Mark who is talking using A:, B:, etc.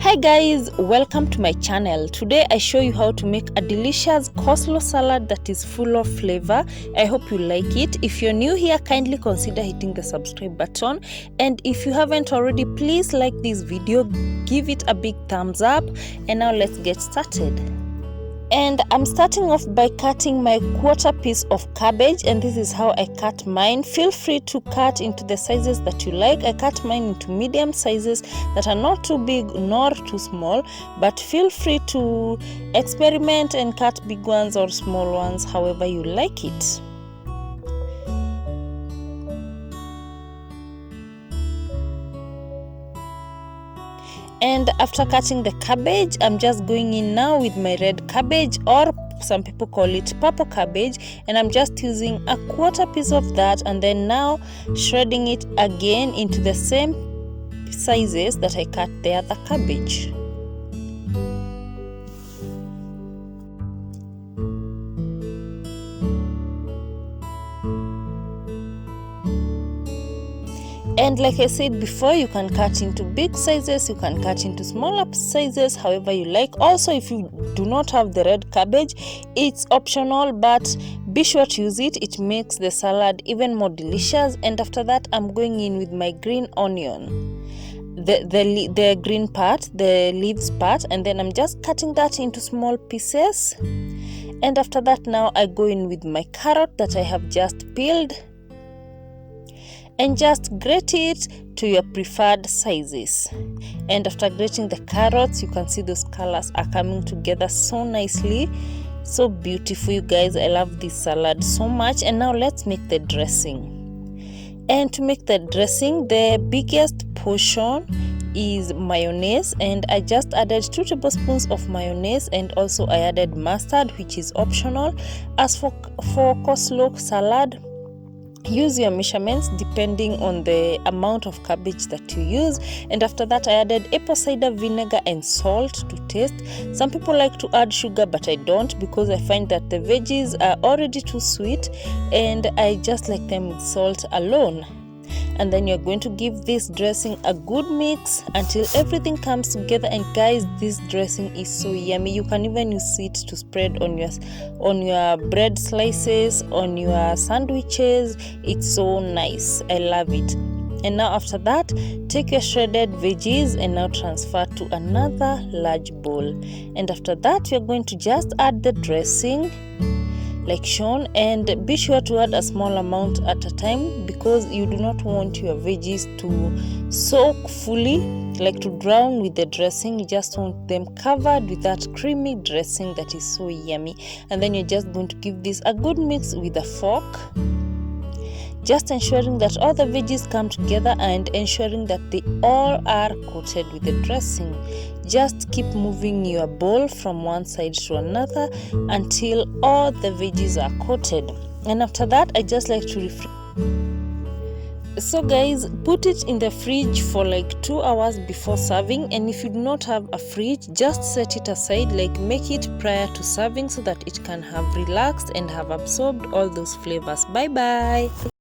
A: Hi guys, welcome to my channel. Today I show you how to make a delicious coleslaw salad that is full of flavor. I hope you like it. If you're new here, kindly consider hitting the subscribe button, and if you haven't already, please like this video, give it a big thumbs up, and now let's get started. And I'm starting off by cutting my quarter piece of cabbage, and this is how I cut mine. Feel free to cut into the sizes that you like. I cut mine into medium sizes that are not too big nor too small, but feel free to experiment and cut big ones or small ones, however you like it. And after cutting the cabbage, I'm just going in now with my red cabbage, or some people call it purple cabbage, and I'm just using a quarter piece of that, and then now shredding it again into the same sizes that I cut the other cabbage. And like I said before, you can cut into big sizes, you can cut into smaller sizes, however you like. Also, if you do not have the red cabbage, it's optional, but be sure to use it. It makes the salad even more delicious. And after that, I'm going in with my green onion, the green part, the leaves part, and then I'm just cutting that into small pieces. And after that, now I go in with my carrot that I have just peeled, and just grate it to your preferred sizes. And after grating the carrots, you can see those colors are coming together so nicely, so beautiful, you guys. I love this salad so much. And now let's make the dressing. And to make the dressing, the biggest portion is mayonnaise, and I just added 2 tablespoons of mayonnaise, and also I added mustard, which is optional. As for coleslaw salad, use your measurements depending on the amount of cabbage that you use. And after that, I added apple cider vinegar and salt to taste. Some people like to add sugar, but I don't, because I find that the veggies are already too sweet, and I just like them with salt alone. And then you're going to give this dressing a good mix until everything comes together. And guys, this dressing is so yummy. You can even use it to spread on your bread slices, on your sandwiches. It's so nice. I love it. And now after that, take your shredded veggies and now transfer to another large bowl. And after that, you're going to just add the dressing like shown, and be sure to add a small amount at a time, because you do not want your veggies to soak fully, like to drown with the dressing. You just want them covered with that creamy dressing that is so yummy. And then you're just going to give this a good mix with a fork, just ensuring that all the veggies come together and ensuring that they all are coated with the dressing. Just keep moving your bowl from one side to another until all the veggies are coated. And after that, I just like to So guys, put it in the fridge for like 2 hours before serving. And if you do not have a fridge, just set it aside, like make it prior to serving, so that it can have relaxed and have absorbed all those flavors. Bye bye.